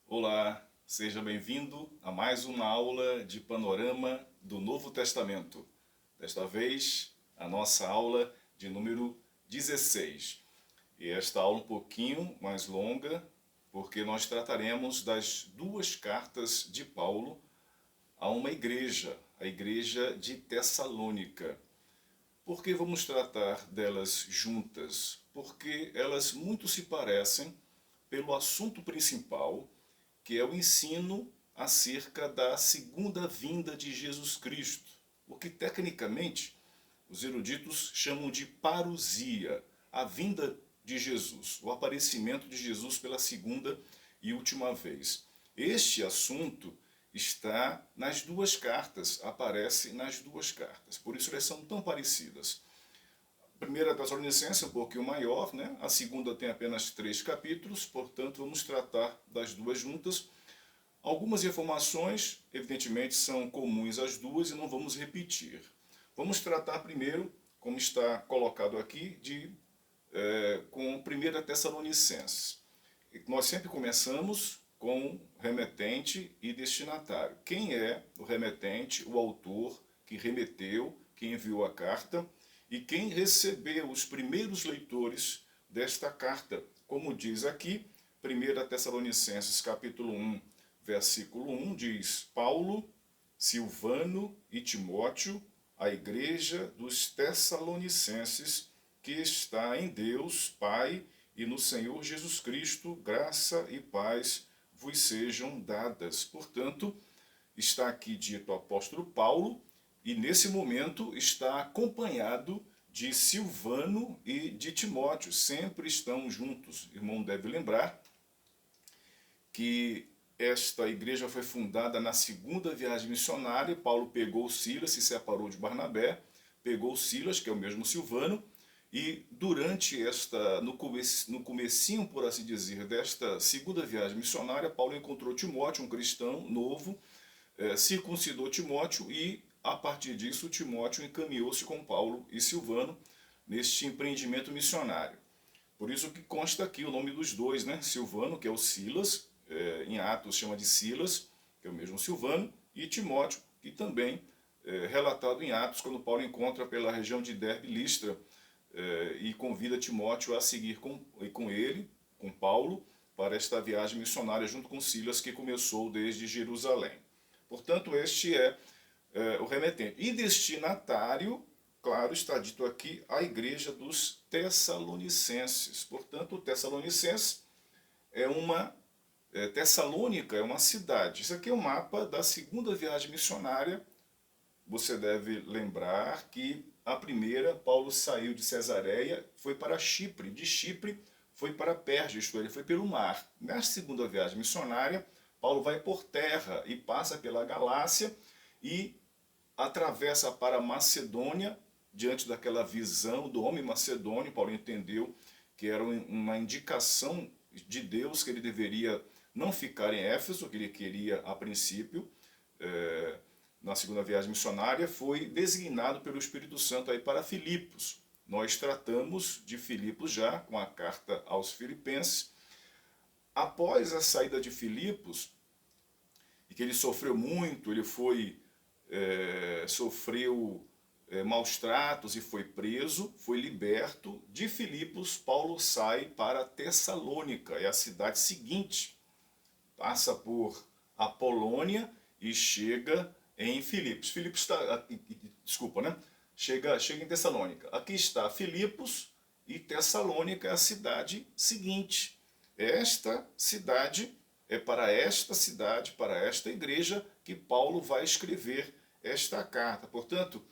Olá, seja bem-vindo a mais uma aula de panorama do Novo Testamento. Desta vez, a nossa aula de número 16. E esta aula um pouquinho mais longa, porque nós trataremos das duas cartas de Paulo a uma igreja, a igreja de Tessalônica. Por que vamos tratar delas juntas? Porque elas muito se parecem pelo assunto principal, que é o ensino acerca da segunda vinda de Jesus Cristo, o que tecnicamente os eruditos chamam de parousia, a vinda de Jesus, o aparecimento de Jesus pela segunda e última vez. Este assunto está nas duas cartas, aparece nas duas cartas, por isso elas são tão parecidas. A primeira Tessalonicense é um pouquinho maior, né? A segunda tem apenas 3 capítulos, portanto vamos tratar das duas juntas. Algumas informações, evidentemente, são comuns às duas e não vamos repetir. Vamos tratar primeiro, como está colocado aqui, com 1 Tessalonicenses. Nós sempre começamos com remetente e destinatário. Quem é o remetente, o autor que remeteu, que enviou a carta, e quem recebeu os primeiros leitores desta carta. Como diz aqui, 1 Tessalonicenses capítulo 1, versículo 1 diz: Paulo, Silvano e Timóteo, a igreja dos Tessalonicenses, que está em Deus, Pai, e no Senhor Jesus Cristo, graça e paz vos sejam dadas. Portanto, está aqui dito o apóstolo Paulo, e nesse momento está acompanhado de Silvano e de Timóteo, sempre estão juntos. O irmão deve lembrar que esta igreja foi fundada na segunda viagem missionária. Paulo pegou Silas, se separou de Barnabé, pegou Silas, que é o mesmo Silvano, e durante no comecinho, por assim dizer, desta segunda viagem missionária, Paulo encontrou Timóteo, um cristão novo, circuncidou Timóteo e, a partir disso, Timóteo encaminhou-se com Paulo e Silvano neste empreendimento missionário. Por isso que consta aqui o nome dos dois, né? Silvano, que é o Silas, em Atos chama de Silas, que é o mesmo Silvano, e Timóteo, que também é relatado em Atos, quando Paulo encontra pela região de Derbe e Listra, e convida Timóteo a seguir com ele, com Paulo, para esta viagem missionária junto com Silas, que começou desde Jerusalém. Portanto, este é o remetente. E destinatário, claro, está dito aqui, a igreja dos Tessalonicenses. Portanto, o Tessalonicense é Tessalônica é uma cidade. Isso aqui é um mapa da segunda viagem missionária. Você deve lembrar que a primeira, Paulo saiu de Cesareia, foi para Chipre. De Chipre foi para Pérgia, isto é, ele foi pelo mar. Na segunda viagem missionária, Paulo vai por terra e passa pela Galácia e atravessa para Macedônia, diante daquela visão do homem macedônio. Paulo entendeu que era uma indicação de Deus que ele deveria não ficar em Éfeso, que ele queria a princípio, na segunda viagem missionária, foi designado pelo Espírito Santo aí para Filipos. Nós tratamos de Filipos já com a carta aos Filipenses. Após a saída de Filipos, e que ele sofreu muito, ele sofreu maus tratos e foi preso, foi liberto. De Filipos, Paulo sai para Tessalônica, é a cidade seguinte. Passa por Apolônia e chega em Filipos. Filipos está, desculpa, né? Chega em Tessalônica. Aqui está Filipos e Tessalônica é a cidade seguinte. Esta cidade é para esta cidade, para esta igreja, que Paulo vai escrever esta carta. Portanto,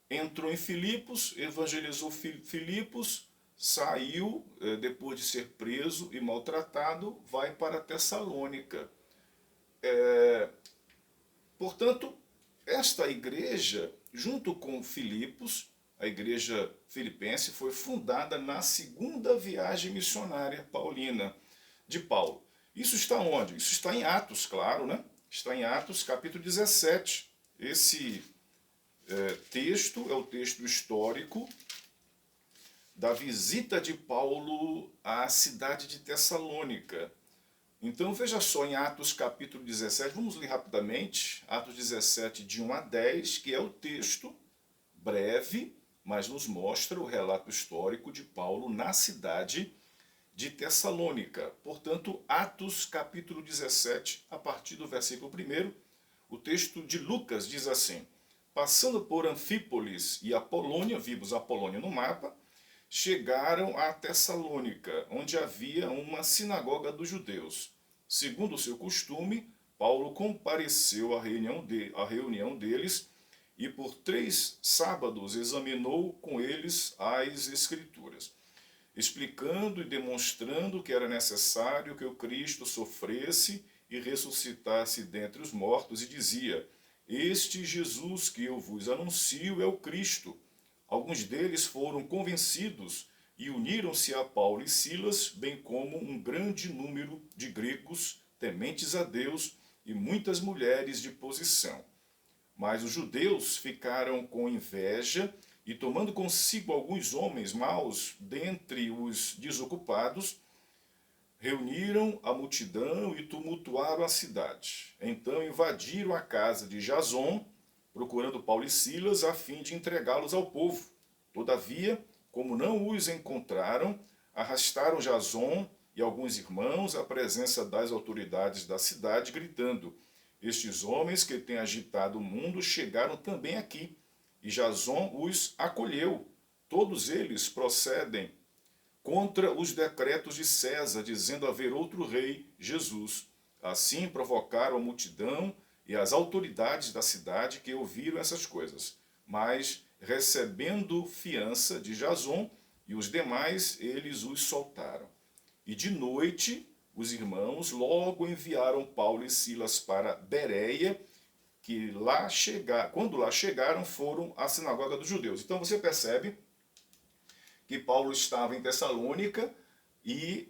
entrou em Filipos, evangelizou Filipos, saiu, depois de ser preso e maltratado, vai para Tessalônica. Portanto, esta igreja, junto com Filipos, a igreja filipense, foi fundada na segunda viagem missionária paulina de Paulo. Isso está onde? Isso está em Atos, claro, né? Está em Atos, capítulo 17. Esse texto é o texto histórico da visita de Paulo à cidade de Tessalônica. Então veja só em Atos capítulo 17, vamos ler rapidamente, Atos 17 de 1 a 10, que é o texto breve, mas nos mostra o relato histórico de Paulo na cidade de Tessalônica. Portanto, Atos capítulo 17, a partir do versículo 1, o texto de Lucas diz assim: passando por Anfípolis e Apolônia, vimos Apolônia no mapa, chegaram a Tessalônica, onde havia uma sinagoga dos judeus. Segundo o seu costume, Paulo compareceu à reunião deles e por 3 sábados examinou com eles as Escrituras, explicando e demonstrando que era necessário que o Cristo sofresse e ressuscitasse dentre os mortos, e dizia: este Jesus que eu vos anuncio é o Cristo. Alguns deles foram convencidos e uniram-se a Paulo e Silas, bem como um grande número de gregos tementes a Deus e muitas mulheres de posição. Mas os judeus ficaram com inveja e, tomando consigo alguns homens maus dentre os desocupados, reuniram a multidão e tumultuaram a cidade. Então invadiram a casa de Jason, procurando Paulo e Silas, a fim de entregá-los ao povo. Todavia, como não os encontraram, arrastaram Jason e alguns irmãos à presença das autoridades da cidade, gritando: estes homens que têm agitado o mundo chegaram também aqui. E Jason os acolheu. Todos eles procedem contra os decretos de César, dizendo haver outro rei, Jesus. Assim provocaram a multidão e as autoridades da cidade, que ouviram essas coisas. Mas, recebendo fiança de Jason e os demais, eles os soltaram. E de noite, os irmãos logo enviaram Paulo e Silas para Bereia, que quando lá chegaram, foram à sinagoga dos judeus. Então você percebe que Paulo estava em Tessalônica e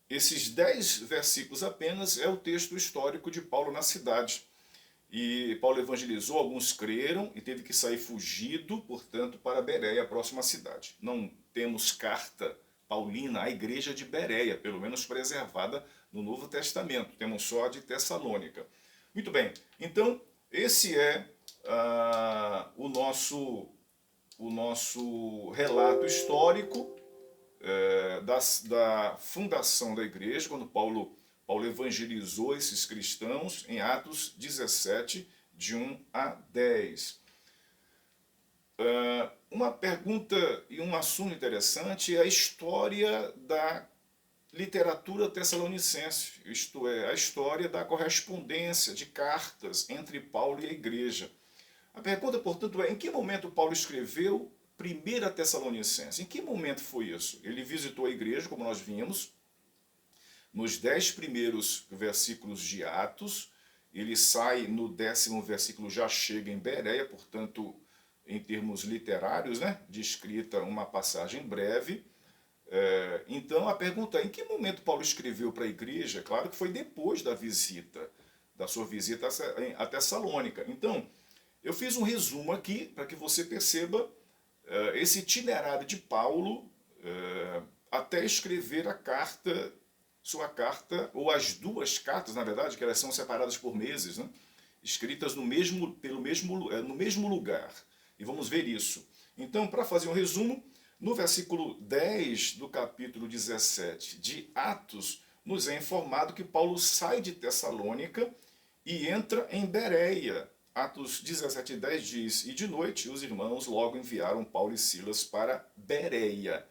esses 10 versículos apenas é o texto histórico de Paulo na cidade. E Paulo evangelizou, alguns creram e teve que sair fugido, portanto, para Bereia, a próxima cidade. Não temos carta paulina à igreja de Bereia, pelo menos preservada no Novo Testamento. Temos só a de Tessalônica. Muito bem, então esse é o nosso relato histórico da fundação da igreja, quando Paulo evangelizou esses cristãos em Atos 17, de 1 a 10. Uma pergunta e um assunto interessante é a história da literatura tessalonicense, isto é, a história da correspondência de cartas entre Paulo e a igreja. A pergunta, portanto, é: em que momento Paulo escreveu 1 Tessalonicenses? Em que momento foi isso? Ele visitou a igreja, como nós vimos, nos 10 primeiros versículos de Atos. Ele sai no 10º versículo, já chega em Bereia, portanto, em termos literários, né, descrita uma passagem breve. Então a pergunta é: em que momento Paulo escreveu para a igreja? Claro que foi depois da sua visita a Tessalônica. Então, eu fiz um resumo aqui para que você perceba esse itinerário de Paulo até escrever sua carta, ou as duas cartas, na verdade, que elas são separadas por meses, né? Escritas no mesmo lugar. E vamos ver isso. Então, para fazer um resumo, no versículo 10 do capítulo 17 de Atos, nos é informado que Paulo sai de Tessalônica e entra em Bereia. Atos 17:10 diz: e de noite os irmãos logo enviaram Paulo e Silas para Bereia.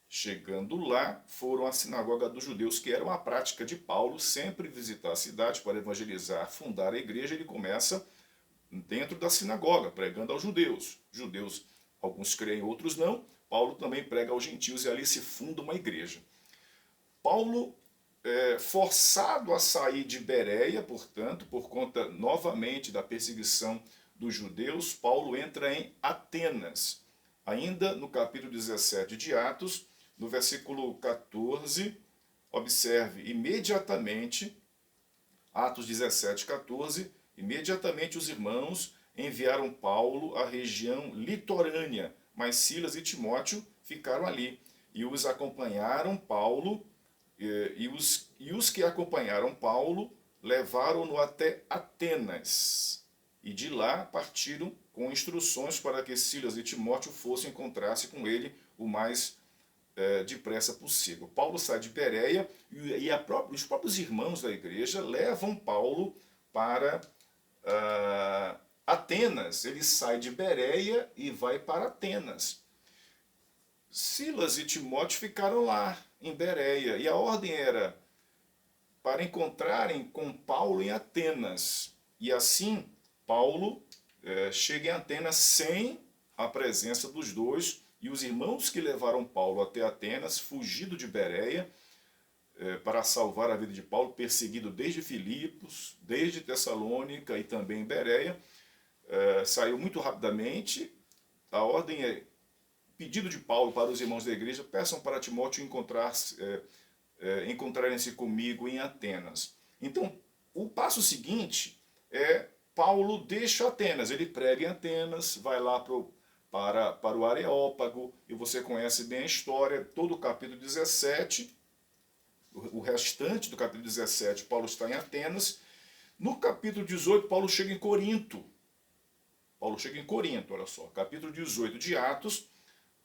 Chegando lá, foram à sinagoga dos judeus, que era uma prática de Paulo, sempre visitar a cidade para evangelizar, fundar a igreja. Ele começa dentro da sinagoga, pregando aos judeus. Judeus, alguns creem, outros não. Paulo também prega aos gentios e ali se funda uma igreja. Paulo, forçado a sair de Bereia, portanto, por conta novamente da perseguição dos judeus, Paulo entra em Atenas. Ainda no capítulo 17 de Atos, no versículo 14, observe: imediatamente, Atos 17, 14, imediatamente os irmãos enviaram Paulo à região litorânea, mas Silas e Timóteo ficaram ali e os acompanharam Paulo E os que acompanharam Paulo levaram-no até Atenas. E de lá partiram com instruções para que Silas e Timóteo fossem encontrar-se com ele o mais depressa possível. Paulo sai de Bereia e os próprios irmãos da igreja levam Paulo para Atenas. Ele sai de Bereia e vai para Atenas. Silas e Timóteo ficaram lá, em Bereia, e a ordem era para encontrarem com Paulo em Atenas. E assim, Paulo chega em Atenas sem a presença dos dois, e os irmãos que levaram Paulo até Atenas, fugido de Bereia, para salvar a vida de Paulo, perseguido desde Filipos, desde Tessalônica e também em Bereia, saiu muito rapidamente. A ordem é pedido de Paulo para os irmãos da igreja: peçam para Timóteo encontrarem-se comigo em Atenas. Então, o passo seguinte é Paulo deixa Atenas, ele prega em Atenas, vai lá para o Areópago, e você conhece bem a história, todo o capítulo 17, o restante do capítulo 17, Paulo está em Atenas. No capítulo 18, Paulo chega em Corinto. Olha só, capítulo 18 de Atos,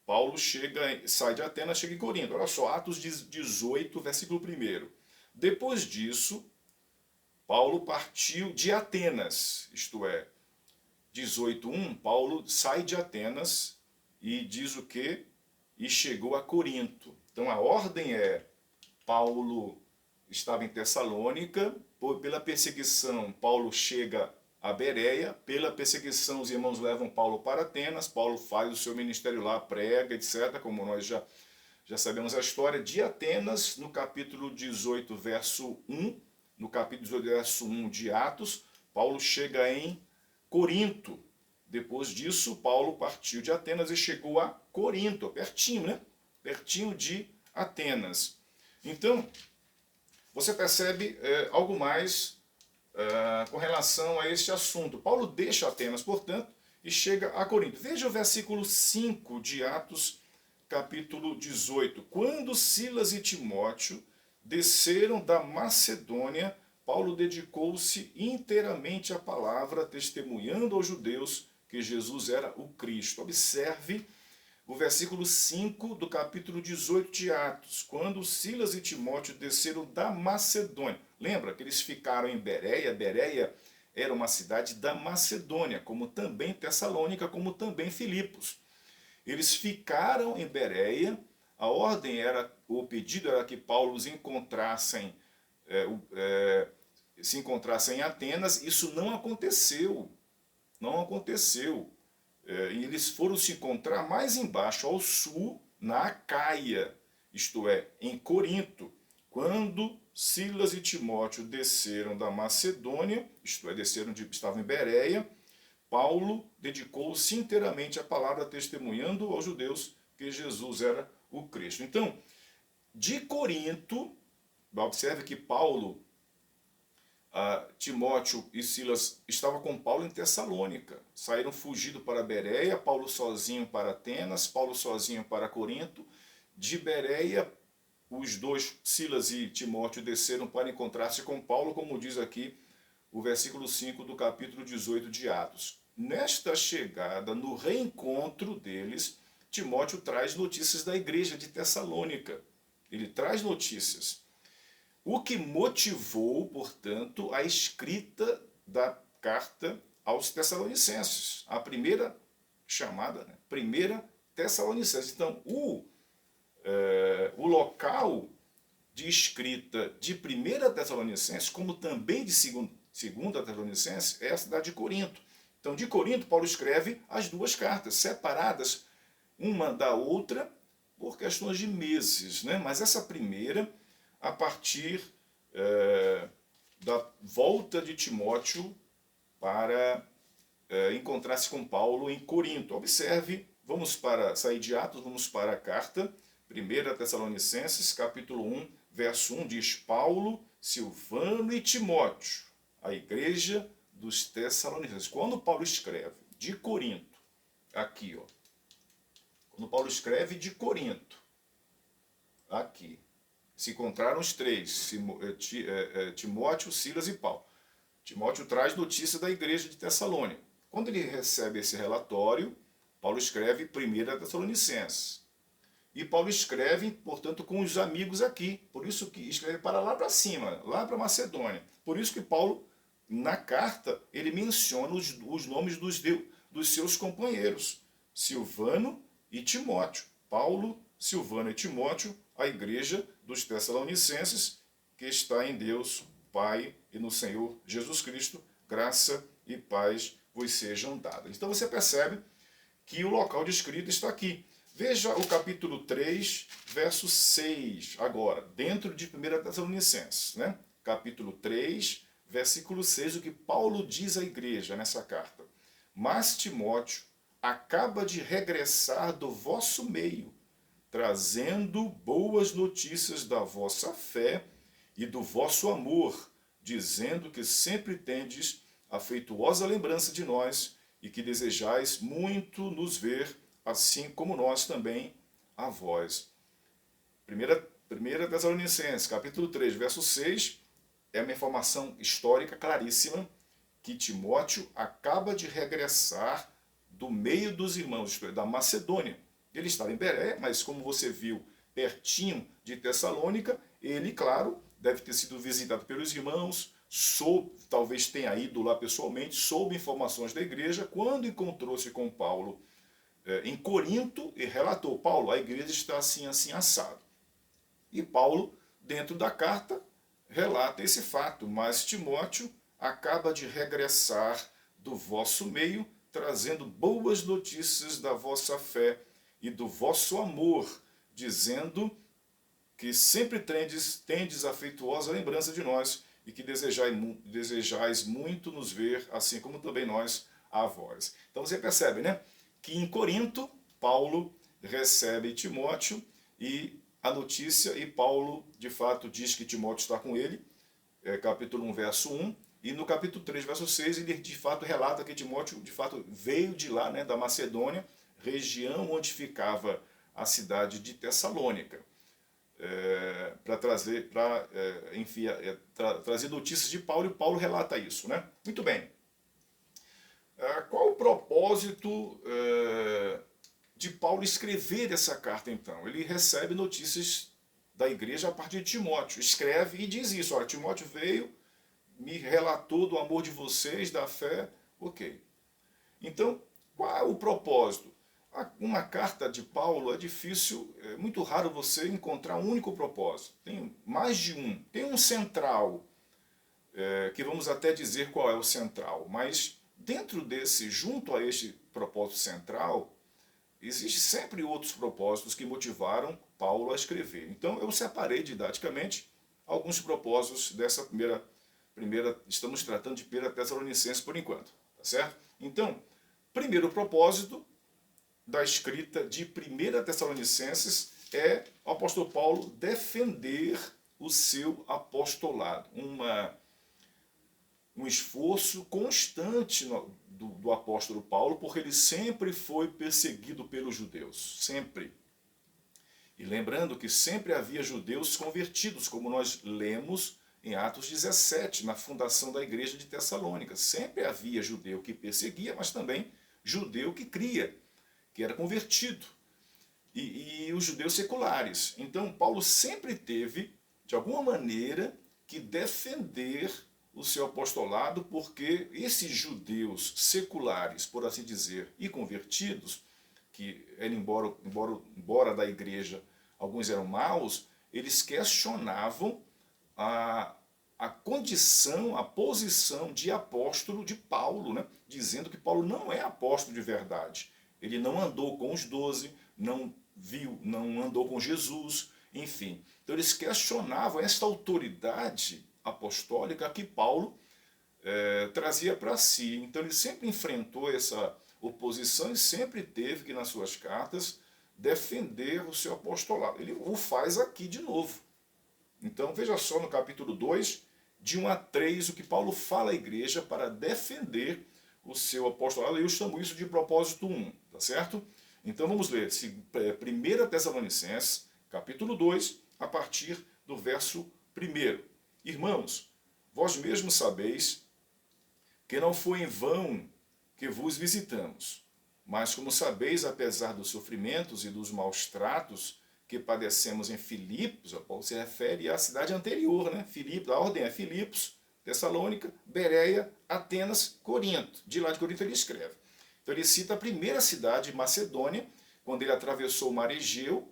Paulo sai de Atenas, chega em Corinto. Olha só, Atos 18, versículo 1. Depois disso, Paulo partiu de Atenas, isto é, 18:1, Paulo sai de Atenas e diz o quê? E chegou a Corinto. Então a ordem é: Paulo estava em Tessalônica, pela perseguição Paulo chega a Bereia, pela perseguição os irmãos levam Paulo para Atenas, Paulo faz o seu ministério lá, prega, etc., como nós já sabemos a história. De Atenas, no capítulo 18, verso 1, no capítulo 18, verso 1 de Atos, Paulo chega em Corinto. Depois disso, Paulo partiu de Atenas e chegou a Corinto, pertinho, né? Pertinho de Atenas. Então, você percebe algo mais com relação a este assunto. Paulo deixa Atenas, portanto, e chega a Corinto. Veja o versículo 5 de Atos, capítulo 18. Quando Silas e Timóteo desceram da Macedônia, Paulo dedicou-se inteiramente à palavra, testemunhando aos judeus que Jesus era o Cristo. Observe o versículo 5 do capítulo 18 de Atos. Quando Silas e Timóteo desceram da Macedônia. Lembra que eles ficaram em Bereia? Bereia era uma cidade da Macedônia, como também Tessalônica, como também Filipos. Eles ficaram em Bereia. A ordem era, o pedido era que Paulo os encontrassem, se encontrassem em Atenas. Isso não aconteceu. Não aconteceu. E eles foram se encontrar mais embaixo, ao sul, na Acaia, isto é, em Corinto. Quando Silas e Timóteo desceram da Macedônia, isto é, estavam em Bereia, Paulo dedicou-se inteiramente à palavra, testemunhando aos judeus que Jesus era o Cristo. Então, de Corinto, observe que Timóteo e Silas estavam com Paulo em Tessalônica. Saíram fugidos para Bereia, Paulo sozinho para Atenas, Paulo sozinho para Corinto. De Bereia, os dois, Silas e Timóteo, desceram para encontrar-se com Paulo, como diz aqui o versículo 5 do capítulo 18 de Atos. Nesta chegada, no reencontro deles, Timóteo traz notícias da igreja de Tessalônica. Ele traz notícias. O que motivou, portanto, a escrita da carta aos Tessalonicenses. A primeira chamada, né? Primeira Tessalonicenses. Então, o local de escrita de primeira Tessalonicenses, como também de segunda Tessalonicenses, é a cidade de Corinto. Então, de Corinto, Paulo escreve as duas cartas, separadas uma da outra por questões de meses, né? Mas essa primeira, a partir da volta de Timóteo para encontrar-se com Paulo em Corinto. Observe, sair de Atos, vamos para a carta, 1 Tessalonicenses, capítulo 1, verso 1, diz: Paulo, Silvano e Timóteo, a igreja dos Tessalonicenses. Quando Paulo escreve de Corinto, aqui, ó, quando Paulo escreve de Corinto, aqui, se encontraram os três, Timóteo, Silas e Paulo. Timóteo traz notícia da igreja de Tessalônica. Quando ele recebe esse relatório, Paulo escreve 1 Tessalonicenses. E Paulo escreve, portanto, com os amigos aqui. Por isso que escreve para lá para cima, lá para Macedônia. Por isso que Paulo, na carta, ele menciona os nomes dos seus companheiros, Silvano e Timóteo. Paulo, Silvano e Timóteo, a igreja dos Tessalonicenses, que está em Deus, Pai, e no Senhor Jesus Cristo, graça e paz vos sejam dadas. Então você percebe que o local de escrita está aqui. Veja o capítulo 3, verso 6, agora, dentro de 1 Tessalonicenses, né? Capítulo 3, versículo 6, o que Paulo diz à igreja nessa carta. Mas Timóteo acaba de regressar do vosso meio, trazendo boas notícias da vossa fé e do vosso amor, dizendo que sempre tendes afetuosa lembrança de nós e que desejais muito nos ver, assim como nós também a vós. 1 Tessalonicenses, capítulo 3, verso 6, é uma informação histórica claríssima que Timóteo acaba de regressar do meio dos irmãos, isto é, da Macedônia. Ele estava em Bereia, mas como você viu, pertinho de Tessalônica, ele, claro, deve ter sido visitado pelos irmãos, talvez tenha ido lá pessoalmente, soube informações da igreja, quando encontrou-se com Paulo em Corinto, e relatou, Paulo, a igreja está assim, assim, assado. E Paulo, dentro da carta, relata esse fato, mas Timóteo acaba de regressar do vosso meio, trazendo boas notícias da vossa fé e do vosso amor, dizendo que sempre tendes afetuosa lembrança de nós e que desejais muito nos ver, assim como também nós a vós. Então você percebe, né, que em Corinto, Paulo recebe Timóteo e a notícia, e Paulo, de fato, diz que Timóteo está com ele, capítulo 1, verso 1, e no capítulo 3, verso 6, ele de fato relata que Timóteo, de fato, veio de lá, né, da Macedônia, região onde ficava a cidade de Tessalônica, para trazer, trazer notícias de Paulo, e Paulo relata isso, né? Muito bem. Qual o propósito de Paulo escrever essa carta, então? Ele recebe notícias da igreja a partir de Timóteo, escreve e diz isso, olha, Timóteo veio, me relatou do amor de vocês, da fé, ok. Então, qual é o propósito? Uma carta de Paulo é difícil, é muito raro você encontrar um único propósito. Tem mais de um. Tem um central, que vamos até dizer qual é o central, mas dentro desse, junto a este propósito central, existem sempre outros propósitos que motivaram Paulo a escrever. Então eu separei didaticamente alguns propósitos dessa primeira estamos tratando de 1 Tessalonicenses por enquanto, tá certo? Então, primeiro propósito da escrita de 1 Tessalonicenses é o apóstolo Paulo defender o seu apostolado. Um esforço constante do apóstolo Paulo, porque ele sempre foi perseguido pelos judeus, sempre. E lembrando que sempre havia judeus convertidos, como nós lemos em Atos 17, na fundação da igreja de Tessalônica. Sempre havia judeu que perseguia, mas também judeu que cria, que era convertido. E os judeus seculares. Então, Paulo sempre teve, de alguma maneira, que defender o seu apostolado, porque esses judeus seculares, por assim dizer, e convertidos, que eram, embora da igreja alguns eram maus, eles questionavam a condição, a posição de apóstolo de Paulo, né? Dizendo que Paulo não é apóstolo de verdade. Ele não andou com os 12, não andou com Jesus, enfim. Então eles questionavam esta autoridade apostólica que Paulo trazia para si. Então ele sempre enfrentou essa oposição e sempre teve que, nas suas cartas, defender o seu apostolado. Ele o faz aqui de novo. Então veja só no capítulo 2, de 1 a 3, o que Paulo fala à igreja para defender o seu apostolado. Eu chamo isso de propósito 1, tá certo? Então vamos ler 1 Tessalonicenses, capítulo 2, a partir do verso 1. Irmãos, vós mesmos sabeis que não foi em vão que vos visitamos, mas como sabeis, apesar dos sofrimentos e dos maus tratos que padecemos em Filipos, Paulo se refere à cidade anterior, né? Filipos, a ordem é Filipos, Tessalônica, Bereia, Atenas, Corinto. De lá de Corinto ele escreve. Então ele cita a primeira cidade, Macedônia, quando ele atravessou o mar Egeu,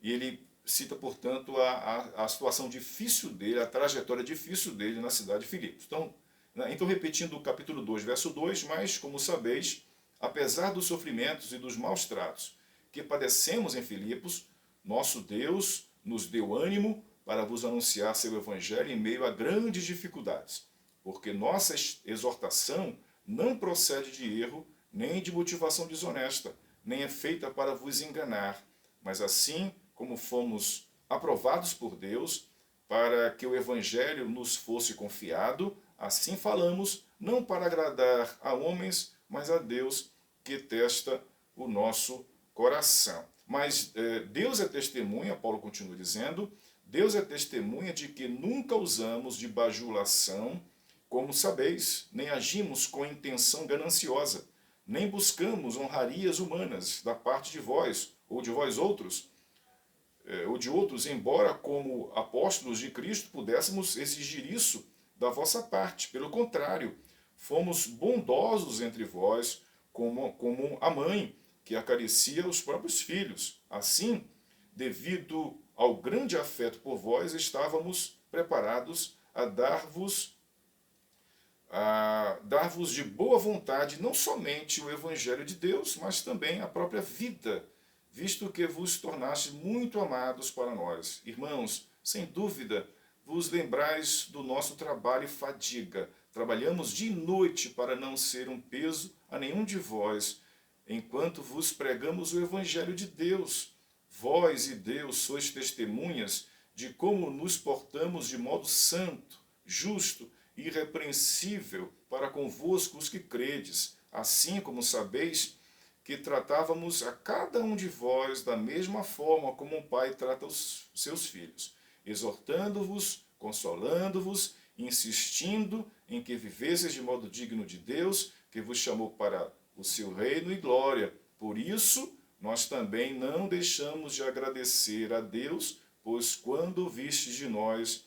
e ele cita, portanto, a situação difícil dele, a trajetória difícil dele na cidade de Filipos. Então, repetindo o capítulo 2, verso 2, mas, como sabeis, apesar dos sofrimentos e dos maus tratos que padecemos em Filipos, nosso Deus nos deu ânimo para vos anunciar seu evangelho em meio a grandes dificuldades, porque nossa exortação não procede de erro, nem de motivação desonesta, nem é feita para vos enganar, mas assim como fomos aprovados por Deus, para que o evangelho nos fosse confiado, assim falamos, não para agradar a homens, mas a Deus que testa o nosso coração. Mas Deus é testemunha, Paulo continua dizendo, Deus é testemunha de que nunca usamos de bajulação, como sabeis, nem agimos com intenção gananciosa, nem buscamos honrarias humanas da parte de vós, ou de vós outros, ou de outros, embora como apóstolos de Cristo pudéssemos exigir isso da vossa parte. Pelo contrário, fomos bondosos entre vós, como a mãe que acaricia os próprios filhos. Assim, devido ao grande afeto por vós, estávamos preparados a dar-vos de boa vontade não somente o Evangelho de Deus, mas também a própria vida, visto que vos tornaste muito amados para nós. Irmãos, sem dúvida, vos lembrais do nosso trabalho e fadiga. Trabalhamos de noite para não ser um peso a nenhum de vós, enquanto vos pregamos o Evangelho de Deus. Vós e Deus sois testemunhas de como nos portamos de modo santo, justo e irrepreensível para convosco os que credes, assim como sabeis que tratávamos a cada um de vós da mesma forma como um pai trata os seus filhos, exortando-vos, consolando-vos, insistindo em que vivesseis de modo digno de Deus, que vos chamou para o seu reino e glória. Por isso, nós também não deixamos de agradecer a Deus, pois quando vistes de nós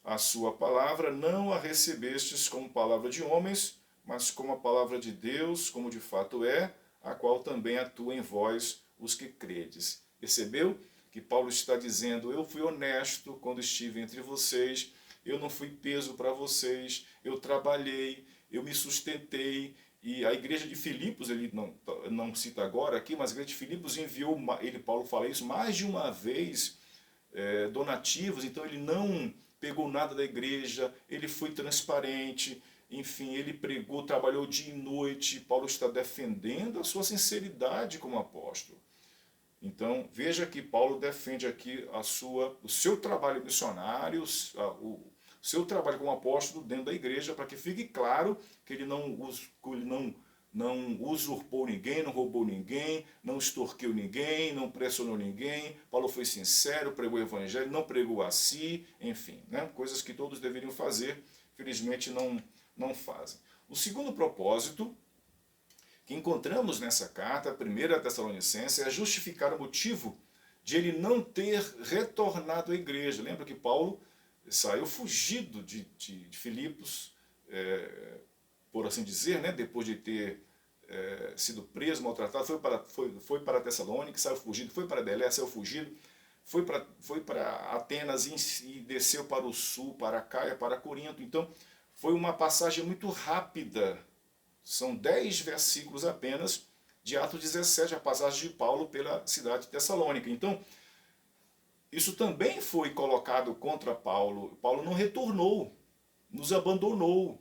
a sua palavra, não a recebestes como palavra de homens, mas como a palavra de Deus, como de fato é, a qual também atua em vós os que credes. Percebeu que Paulo está dizendo, eu fui honesto quando estive entre vocês, eu não fui peso para vocês, eu trabalhei, eu me sustentei. E a igreja de Filipos, ele não cita agora aqui, mas a igreja de Filipos enviou, Paulo fala isso mais de uma vez, donativos, então ele não pegou nada da igreja, ele foi transparente, enfim, ele pregou, trabalhou dia e noite. Paulo está defendendo a sua sinceridade como apóstolo. Então, veja que Paulo defende aqui o seu trabalho missionário, o seu trabalho como apóstolo dentro da igreja, para que fique claro que ele não usurpou ninguém, não roubou ninguém, não extorquiu ninguém, não pressionou ninguém. Paulo foi sincero, pregou o evangelho, não pregou a si, enfim, né? Coisas que todos deveriam fazer, felizmente não fazem. O segundo propósito que encontramos nessa carta, a 1 Tessalonicenses, é justificar o motivo de ele não ter retornado à igreja. Lembra que Paulo saiu fugido de Filipos, por assim dizer, né? Depois de ter sido preso, maltratado, foi para Tessalônica, saiu fugido, foi para Belé, saiu fugido, foi para Atenas e desceu para o sul, para Caia, para Corinto. Então, foi uma passagem muito rápida. São 10 versículos apenas de Atos 17, a passagem de Paulo pela cidade de Tessalônica. Então, isso também foi colocado contra Paulo. Paulo não retornou, nos abandonou,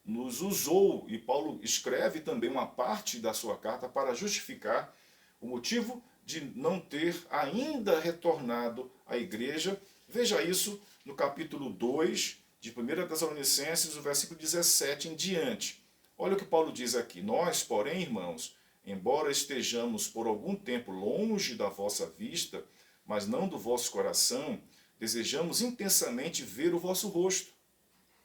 nos usou. E Paulo escreve também uma parte da sua carta para justificar o motivo de não ter ainda retornado à igreja. Veja isso no capítulo 2 de 1 Tessalonicenses, o versículo 17 em diante. Olha o que Paulo diz aqui. Nós, porém, irmãos, embora estejamos por algum tempo longe da vossa vista, mas não do vosso coração, desejamos intensamente ver o vosso rosto.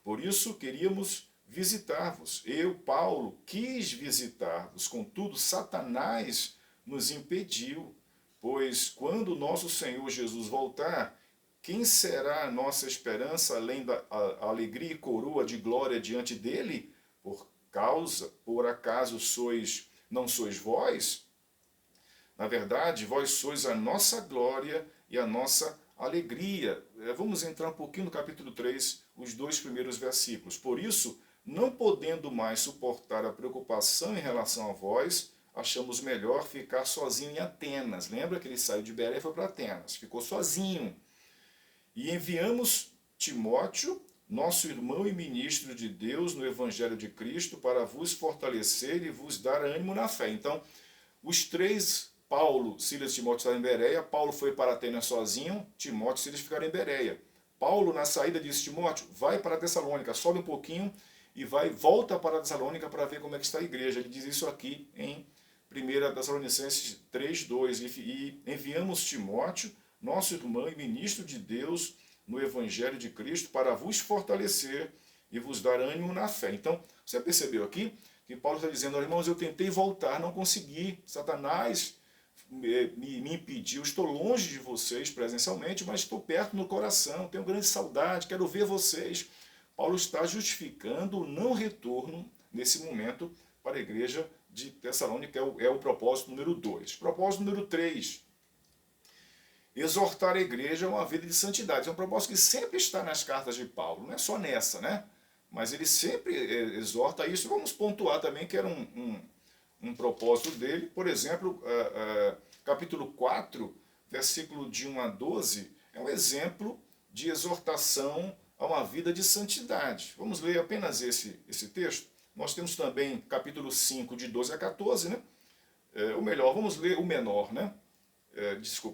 Por isso queríamos visitar-vos. Eu, Paulo, quis visitar-vos, contudo, Satanás nos impediu. Pois quando nosso Senhor Jesus voltar, quem será a nossa esperança além da alegria e coroa de glória diante dele? Por acaso não sois vós? Na verdade, vós sois a nossa glória e a nossa alegria. Vamos entrar um pouquinho no capítulo 3, os 2 primeiros versículos. Por isso, não podendo mais suportar a preocupação em relação a vós, achamos melhor ficar sozinho em Atenas. Lembra que ele saiu de Bereia e foi para Atenas, ficou sozinho. E enviamos Timóteo, nosso irmão e ministro de Deus no Evangelho de Cristo, para vos fortalecer e vos dar ânimo na fé. Então, os três, Paulo, Silas e Timóteo, estavam em Bereia. Paulo foi para Atenas sozinho, Timóteo e Silas ficaram em Bereia. Paulo, na saída, disse: Timóteo, vai para Tessalônica, sobe um pouquinho e volta para Tessalônica para ver como é que está a igreja. Ele diz isso aqui em 1 Tessalonicenses 3:2. E enviamos Timóteo, nosso irmão e ministro de Deus no Evangelho de Cristo, para vos fortalecer e vos dar ânimo na fé. Então, você percebeu aqui que Paulo está dizendo: irmãos, eu tentei voltar, não consegui. Satanás me impediu, estou longe de vocês presencialmente, mas estou perto no coração, tenho grande saudade, quero ver vocês. Paulo está justificando o não retorno, nesse momento, para a igreja de Tessalônica, é o propósito número 2. Propósito número 3, exortar a igreja a uma vida de santidade. É um propósito que sempre está nas cartas de Paulo, não é só nessa, né? Mas ele sempre exorta isso. Vamos pontuar também que era um propósito dele. Por exemplo, capítulo 4, versículo de 1 a 12, é um exemplo de exortação a uma vida de santidade. Vamos ler apenas esse texto. Nós temos também capítulo 5, de 12 a 14, né? Ou melhor, vamos ler o menor, né?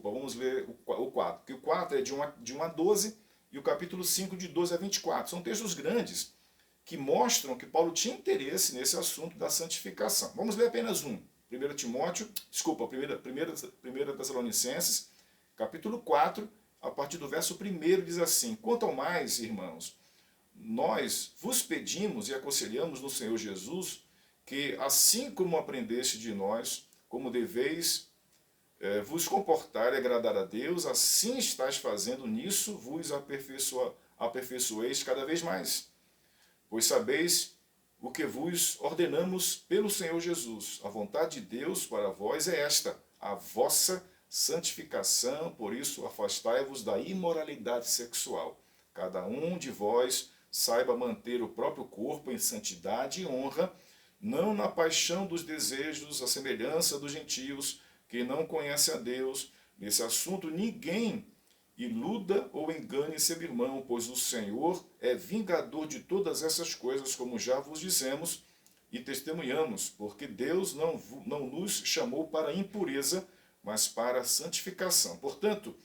Vamos ler o 4, porque o 4 é de 1 a 12 e o capítulo 5 de 12 a 24. São textos grandes que mostram que Paulo tinha interesse nesse assunto da santificação. Vamos ler apenas um. 1 Tessalonicenses, capítulo 4, a partir do verso 1, diz assim: Quanto ao mais, irmãos, nós vos pedimos e aconselhamos no Senhor Jesus que, assim como aprendeste de nós, como deveis vos comportar e agradar a Deus, assim estáis fazendo, nisso vos aperfeiçoeis cada vez mais. Pois sabeis o que vos ordenamos pelo Senhor Jesus. A vontade de Deus para vós é esta, a vossa santificação, por isso afastai-vos da imoralidade sexual. Cada um de vós saiba manter o próprio corpo em santidade e honra, não na paixão dos desejos, à semelhança dos gentios, que não conhece a Deus. Nesse assunto ninguém iluda ou engane seu irmão, pois o Senhor é vingador de todas essas coisas, como já vos dissemos e testemunhamos, porque Deus não nos chamou para a impureza, mas para a santificação. Portanto,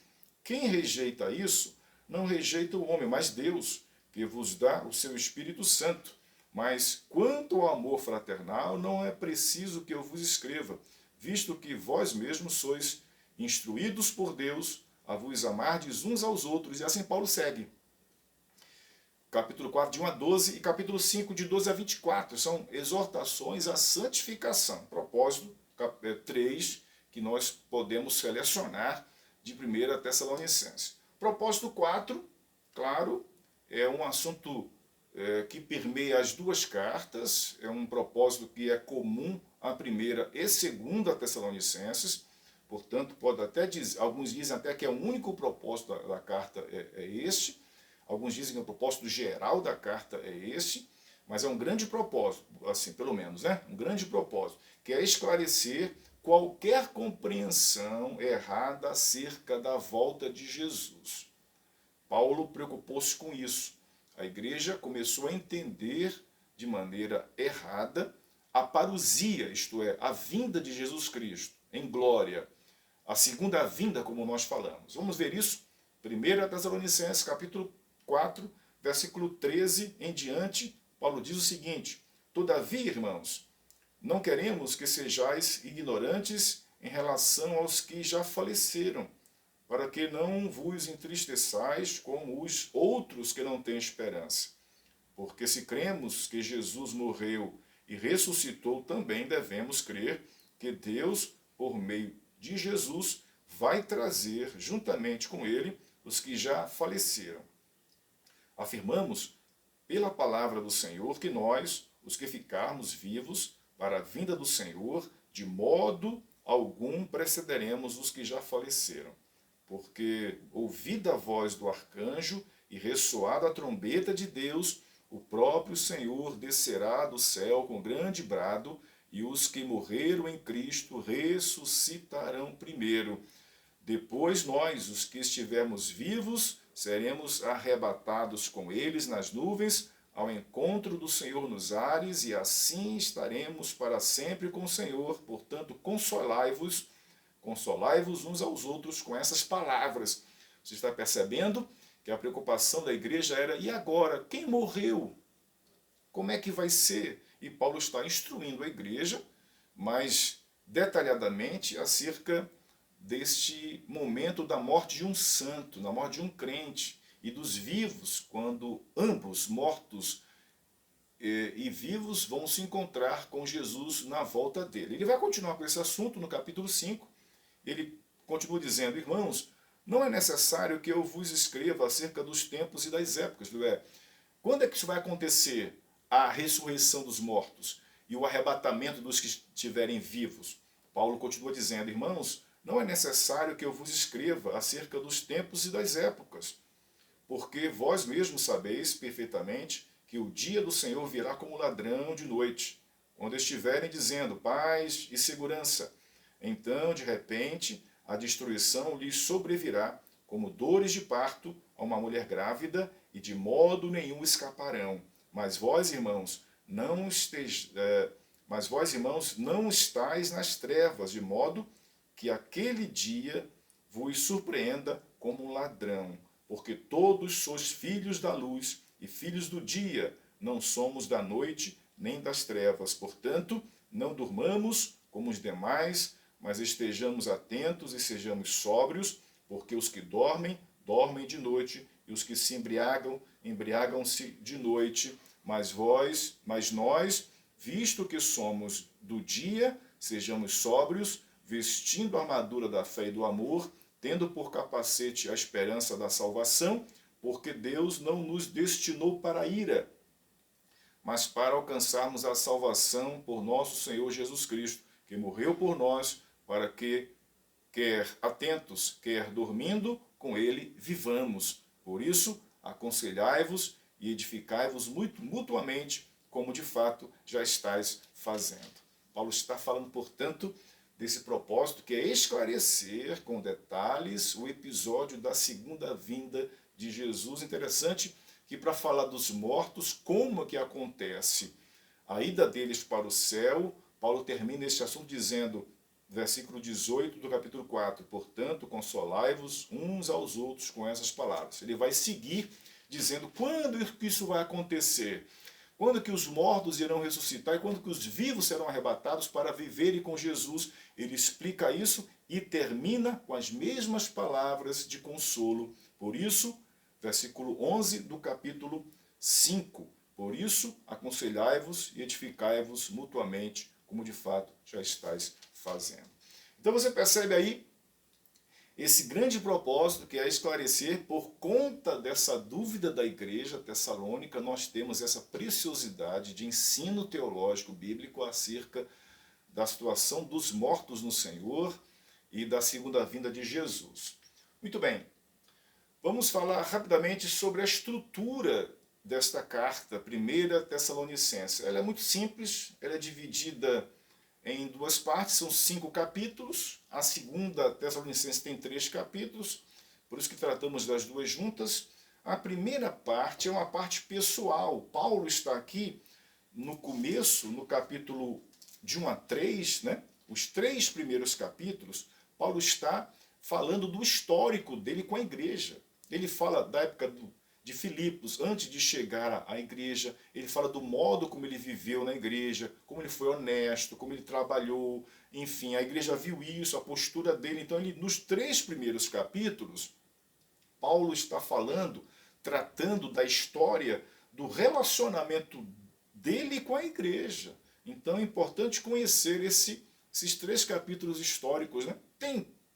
quem rejeita isso, não rejeita o homem, mas Deus, que vos dá o seu Espírito Santo. Mas quanto ao amor fraternal, não é preciso que eu vos escreva, visto que vós mesmos sois instruídos por Deus a vos amardes uns aos outros. E assim Paulo segue. Capítulo 4, de 1 a 12, e capítulo 5, de 12 a 24. São exortações à santificação. Propósito 3, que nós podemos selecionar de 1 Tessalonicenses. Propósito 4, claro, é um assunto que permeia as duas cartas, é um propósito que é comum à 1ª e 2ª Tessalonicenses. Portanto, alguns dizem até que é o único propósito da carta é este. Alguns dizem que o propósito geral da carta é este, mas é um grande propósito, assim, pelo menos, né? Um grande propósito, que é esclarecer qualquer compreensão errada acerca da volta de Jesus. Paulo preocupou-se com isso. A igreja começou a entender de maneira errada a parousia, isto é, a vinda de Jesus Cristo em glória, a segunda vinda, como nós falamos. Vamos ver isso? 1 Tessalonicenses, capítulo 4, versículo 13 em diante, Paulo diz o seguinte: Todavia, irmãos, não queremos que sejais ignorantes em relação aos que já faleceram, para que não vos entristeçais como os outros que não têm esperança. Porque se cremos que Jesus morreu e ressuscitou, também devemos crer que Deus, por meio de Jesus, vai trazer juntamente com ele os que já faleceram. Afirmamos, pela palavra do Senhor, que nós, os que ficarmos vivos para a vinda do Senhor, de modo algum precederemos os que já faleceram. Porque, ouvida a voz do arcanjo e ressoada a trombeta de Deus, o próprio Senhor descerá do céu com grande brado, e os que morreram em Cristo ressuscitarão primeiro. Depois nós, os que estivermos vivos, seremos arrebatados com eles nas nuvens, ao encontro do Senhor nos ares, e assim estaremos para sempre com o Senhor. Portanto, consolai-vos uns aos outros com essas palavras. Você está percebendo que a preocupação da igreja era, e agora? Quem morreu? Como é que vai ser? E Paulo está instruindo a igreja, mas detalhadamente acerca deste momento da morte de um santo, da morte de um crente, e dos vivos, quando ambos, mortos e vivos, vão se encontrar com Jesus na volta dele. Ele vai continuar com esse assunto no capítulo 5. Ele continua dizendo, irmãos, não é necessário que eu vos escreva acerca dos tempos e das épocas, não é? Quando é que isso vai acontecer? A ressurreição dos mortos e o arrebatamento dos que estiverem vivos. Paulo continua dizendo, irmãos, não é necessário que eu vos escreva acerca dos tempos e das épocas, porque vós mesmos sabeis perfeitamente que o dia do Senhor virá como ladrão de noite, quando estiverem dizendo paz e segurança. Então, de repente, a destruição lhes sobrevirá, como dores de parto a uma mulher grávida, e de modo nenhum escaparão. Mas vós, irmãos, não estáis nas trevas, de modo que aquele dia vos surpreenda como um ladrão. Porque todos sois filhos da luz e filhos do dia, não somos da noite nem das trevas. Portanto, não durmamos como os demais, mas estejamos atentos e sejamos sóbrios, porque os que dormem, dormem de noite, e os que se embriagam, embriagam-se de noite. Mas nós, visto que somos do dia, sejamos sóbrios, vestindo a armadura da fé e do amor, tendo por capacete a esperança da salvação, porque Deus não nos destinou para a ira, mas para alcançarmos a salvação por nosso Senhor Jesus Cristo, que morreu por nós, para que, quer atentos, quer dormindo, com ele vivamos. Por isso, aconselhai-vos e edificai-vos mutuamente, como de fato já estáis fazendo. Paulo está falando, portanto, desse propósito que é esclarecer com detalhes o episódio da segunda vinda de Jesus. Interessante que para falar dos mortos, como que acontece a ida deles para o céu, Paulo termina este assunto dizendo, versículo 18 do capítulo 4, portanto, consolai-vos uns aos outros com essas palavras. Ele vai seguir dizendo quando que isso vai acontecer, quando que os mortos irão ressuscitar e quando que os vivos serão arrebatados para viverem com Jesus. Ele explica isso e termina com as mesmas palavras de consolo. Por isso, versículo 11 do capítulo 5, por isso aconselhai-vos e edificai-vos mutuamente, como de fato já estáis fazendo. Então você percebe aí esse grande propósito que é esclarecer, por conta dessa dúvida da igreja tessalônica, nós temos essa preciosidade de ensino teológico bíblico acerca da situação dos mortos no Senhor e da segunda vinda de Jesus. Muito bem, vamos falar rapidamente sobre a estrutura desta carta, 1 Tessalonicenses. Ela é muito simples, ela é dividida em duas partes, são 5 capítulos. A segunda Tessalonicenses tem 3 capítulos, por isso que tratamos das duas juntas. A primeira parte é uma parte pessoal. Paulo está aqui no começo, no capítulo de 1 a 3, né? Os 3 primeiros capítulos, Paulo está falando do histórico dele com a igreja. Ele fala da época de Filipos, antes de chegar à igreja. Ele fala do modo como ele viveu na igreja, como ele foi honesto, como ele trabalhou, enfim, a igreja viu isso, a postura dele. Então, nos 3 primeiros capítulos, Paulo está falando, tratando da história, do relacionamento dele com a igreja. Então é importante conhecer esses 3 capítulos históricos, né?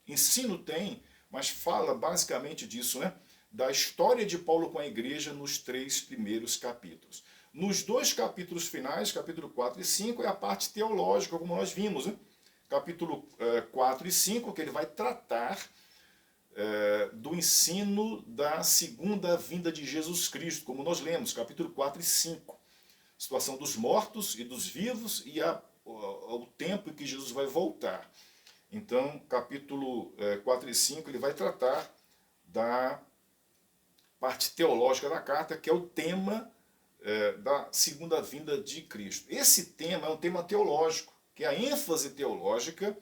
Ensino tem, mas fala basicamente disso, né? Da história de Paulo com a igreja nos 3 primeiros capítulos. Nos 2 capítulos finais, capítulo 4 e 5, é a parte teológica, como nós vimos, né? Capítulo 4 e 5, que ele vai tratar do ensino da segunda vinda de Jesus Cristo, como nós lemos, capítulo 4 e 5. Situação dos mortos e dos vivos e o tempo em que Jesus vai voltar. Então, capítulo 4 e 5, ele vai tratar da parte teológica da carta, que é o tema da segunda vinda de Cristo. Esse tema é um tema teológico, que é a ênfase teológica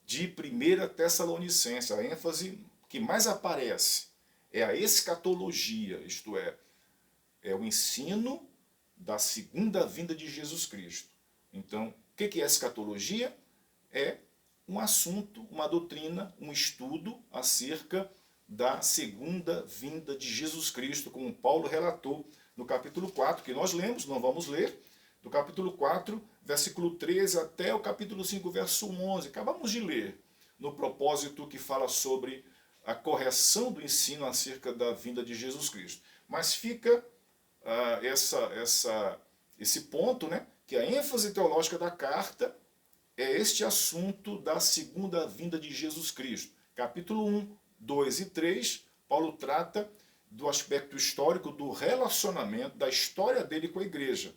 de 1 Tessalonicenses. A ênfase que mais aparece é a escatologia, isto é o ensino da segunda vinda de Jesus Cristo. Então, o que é escatologia? É um assunto, uma doutrina, um estudo acerca da segunda vinda de Jesus Cristo, como Paulo relatou no capítulo 4, que nós lemos, não vamos ler, do capítulo 4, versículo 13 até o capítulo 5, verso 11. Acabamos de ler, no propósito que fala sobre a correção do ensino acerca da vinda de Jesus Cristo. Mas fica esse ponto, né, que a ênfase teológica da carta é este assunto da segunda vinda de Jesus Cristo. Capítulo 1, 2 e 3, Paulo trata do aspecto histórico, do relacionamento, da história dele com a igreja.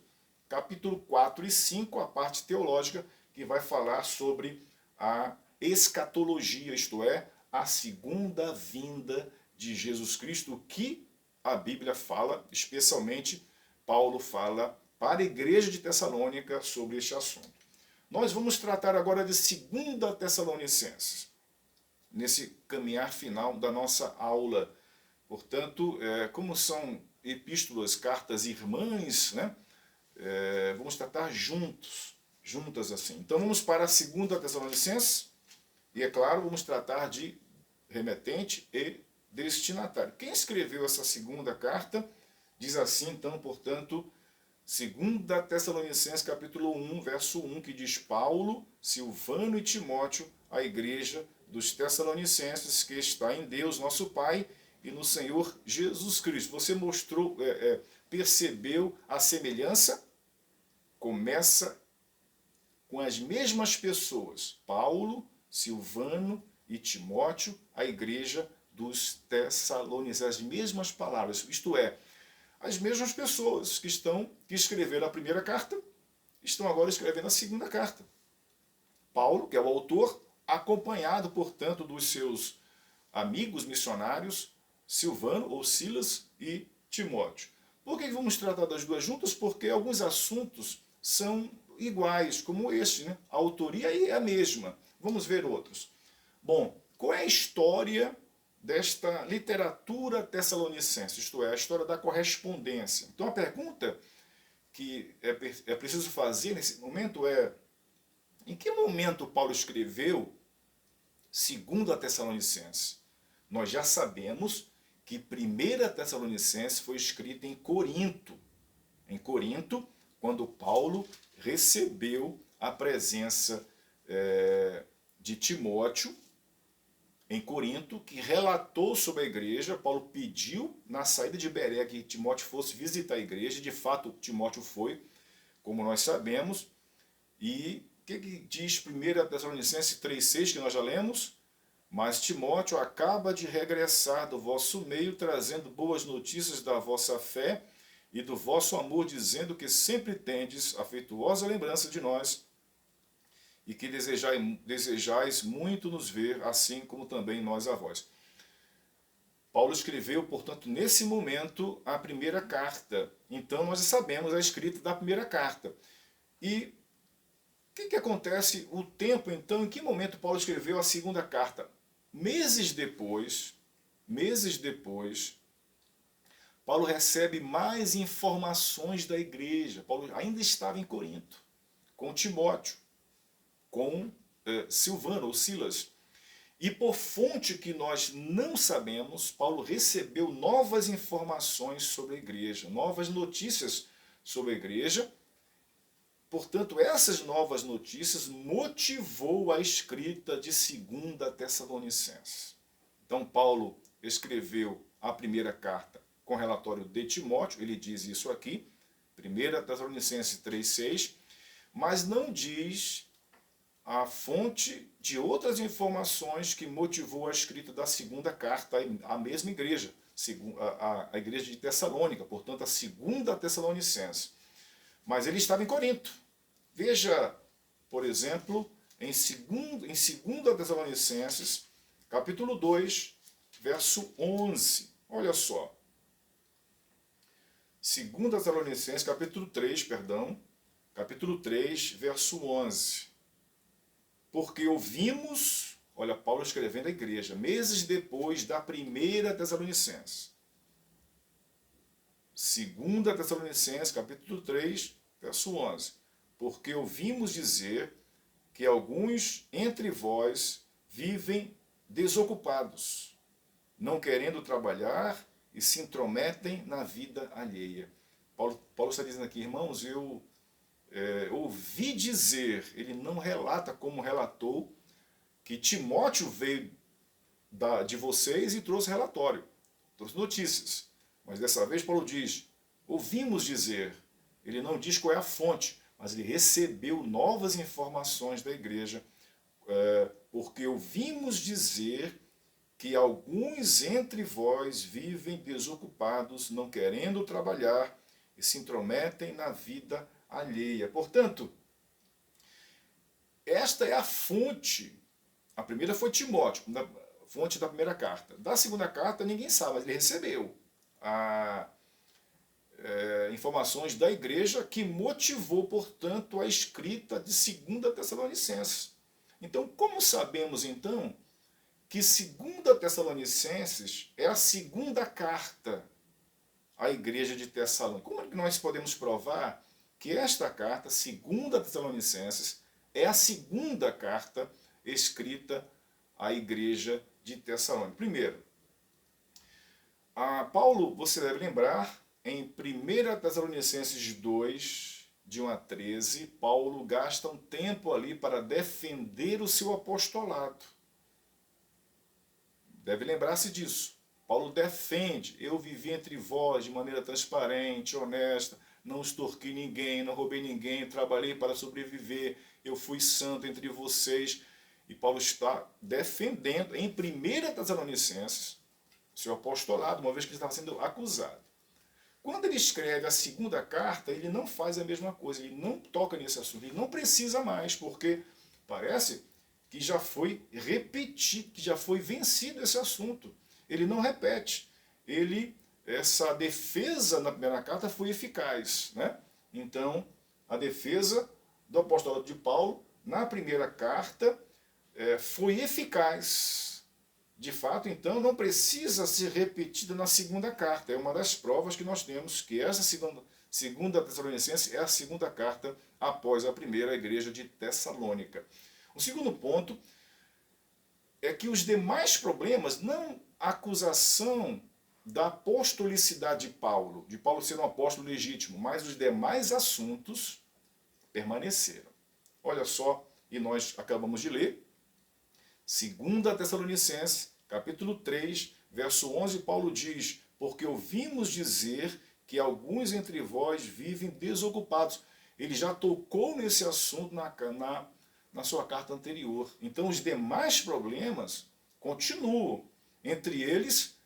Capítulo 4 e 5, a parte teológica, que vai falar sobre a escatologia, isto é, a segunda vinda de Jesus Cristo, que a Bíblia fala, especialmente Paulo fala para a igreja de Tessalônica sobre este assunto. Nós vamos tratar agora de 2 Tessalonicenses, nesse caminhar final da nossa aula. Portanto, como são epístolas, cartas irmãs, né? Vamos tratar juntas assim. Então vamos para a 2 Tessalonicenses, e é claro, vamos tratar de remetente e destinatário. Quem escreveu essa segunda carta diz assim, então, portanto, 2 Tessalonicenses capítulo 1, verso 1, que diz: Paulo, Silvano e Timóteo, a igreja dos Tessalonicenses, que está em Deus, nosso Pai, e no Senhor Jesus Cristo. Você percebeu a semelhança? Começa com as mesmas pessoas, Paulo, Silvano e Timóteo, a igreja dos Tessalonicenses, as mesmas palavras, isto é, as mesmas pessoas que escreveram a primeira carta, estão agora escrevendo a segunda carta. Paulo, que é o autor, acompanhado, portanto, dos seus amigos missionários, Silvano ou Silas e Timóteo. Por que vamos tratar das duas juntas? Porque alguns assuntos são iguais, como este, né? A autoria é a mesma. Vamos ver outros. Bom, qual é a história desta literatura tessalonicense, isto é, a história da correspondência? Então a pergunta que é preciso fazer nesse momento é: em que momento Paulo escreveu 2 Tessalonicenses? Nós já sabemos que 1 Tessalonicenses foi escrita em Corinto. Em Corinto, quando Paulo recebeu a presença de Timóteo, em Corinto, que relatou sobre a igreja. Paulo pediu na saída de Bereia que Timóteo fosse visitar a igreja, e de fato Timóteo foi, como nós sabemos. E o que diz 1 Tessalonicenses 3,6, que nós já lemos? Mas Timóteo acaba de regressar do vosso meio, trazendo boas notícias da vossa fé e do vosso amor, dizendo que sempre tendes afetuosa lembrança de nós, e que desejais muito nos ver, assim como também nós a vós. Paulo escreveu, portanto, nesse momento, a primeira carta. Então, nós já sabemos a escrita da primeira carta. E o que acontece? O tempo, então, em que momento Paulo escreveu a segunda carta? Meses depois, Paulo recebe mais informações da igreja. Paulo ainda estava em Corinto, com Timóteo, com Silvano ou Silas. E por fonte que nós não sabemos, Paulo recebeu novas informações sobre a igreja, novas notícias sobre a igreja. Portanto, essas novas notícias motivou a escrita de 2 Tessalonicenses. Então, Paulo escreveu a primeira carta com relatório de Timóteo, ele diz isso aqui, 1 Tessalonicenses 3,6, mas não diz a fonte de outras informações que motivou a escrita da segunda carta à mesma igreja, a igreja de Tessalônica, portanto, a 2 Tessalonicenses. Mas ele estava em Corinto. Veja, por exemplo, em 2 Tessalonicenses, capítulo 2, verso 11. Olha só. 2 Tessalonicenses, capítulo 3, verso 11. Porque ouvimos, olha Paulo escrevendo à igreja, meses depois da primeira Tessalonicenses. 2 Tessalonicenses, capítulo 3, verso 11. Porque ouvimos dizer que alguns entre vós vivem desocupados, não querendo trabalhar e se intrometem na vida alheia. Paulo está dizendo aqui, irmãos, eu ouvi dizer, ele não relata como relatou, que Timóteo veio de vocês e trouxe relatório, trouxe notícias. Mas dessa vez Paulo diz, ouvimos dizer, ele não diz qual é a fonte, mas ele recebeu novas informações da igreja, porque ouvimos dizer que alguns entre vós vivem desocupados, não querendo trabalhar e se intrometem na vida alheia. Portanto, esta é a fonte. A primeira foi Timóteo, fonte da primeira carta. Da segunda carta ninguém sabe, mas ele recebeu informações da igreja que motivou, portanto, a escrita de 2 Tessalonicenses. Então, como sabemos, então, que 2 Tessalonicenses é a segunda carta à igreja de Tessalônica? Como é que nós podemos provar que esta carta, 2 Tessalonicenses, é a segunda carta escrita à igreja de Tessalônica? Primeiro, Paulo, você deve lembrar, em 1 Tessalonicenses 2, de 1 a 13, Paulo gasta um tempo ali para defender o seu apostolado. Deve lembrar-se disso. Paulo defende, eu vivi entre vós de maneira transparente, honesta, não extorqui ninguém, não roubei ninguém, trabalhei para sobreviver, eu fui santo entre vocês. E Paulo está defendendo em 1 Tessalonicenses seu apostolado, uma vez que ele estava sendo acusado. Quando ele escreve a segunda carta, ele não faz a mesma coisa, ele não toca nesse assunto, ele não precisa mais, porque parece que já foi repetido, que já foi vencido esse assunto. Ele não repete. Essa defesa na primeira carta foi eficaz, né? Então, a defesa do apostolado de Paulo na primeira carta foi eficaz. De fato, então, não precisa ser repetida na segunda carta. É uma das provas que nós temos que essa segunda Tessalonicenses é a segunda carta após a primeira, a igreja de Tessalônica. O segundo ponto é que os demais problemas, não a acusação da apostolicidade de Paulo ser um apóstolo legítimo, mas os demais assuntos permaneceram. Olha só, e nós acabamos de ler, 2 Tessalonicenses, capítulo 3, verso 11, Paulo diz, porque ouvimos dizer que alguns entre vós vivem desocupados. Ele já tocou nesse assunto na sua carta anterior. Então, os demais problemas continuam. Entre eles,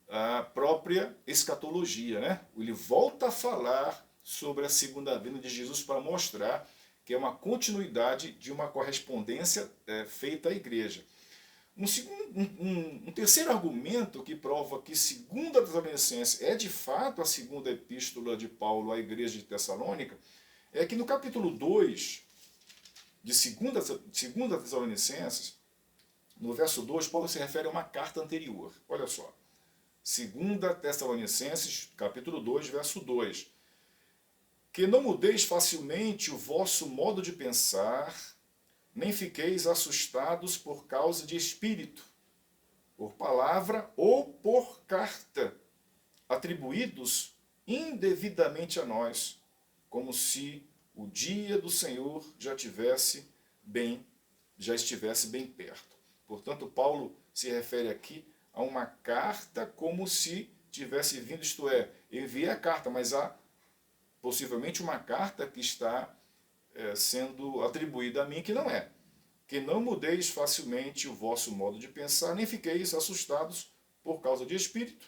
a própria escatologia, né? Ele volta a falar sobre a segunda vinda de Jesus para mostrar que é uma continuidade de uma correspondência feita à igreja. Um terceiro argumento que prova que 2 Tessalonicenses é de fato a segunda epístola de Paulo à igreja de Tessalônica é que no capítulo 2 de 2 Tessalonicenses, no verso 2, Paulo se refere a uma carta anterior. Olha só. 2 Tessalonicenses, capítulo 2, verso 2. Que não mudeis facilmente o vosso modo de pensar, nem fiqueis assustados por causa de espírito, por palavra ou por carta, atribuídos indevidamente a nós, como se o dia do Senhor já estivesse bem perto. Portanto, Paulo se refere aqui a uma carta como se tivesse vindo, isto é, eu enviei a carta, mas há possivelmente uma carta que está sendo atribuída a mim que não é. Que não mudeis facilmente o vosso modo de pensar, nem fiqueis assustados por causa de espírito,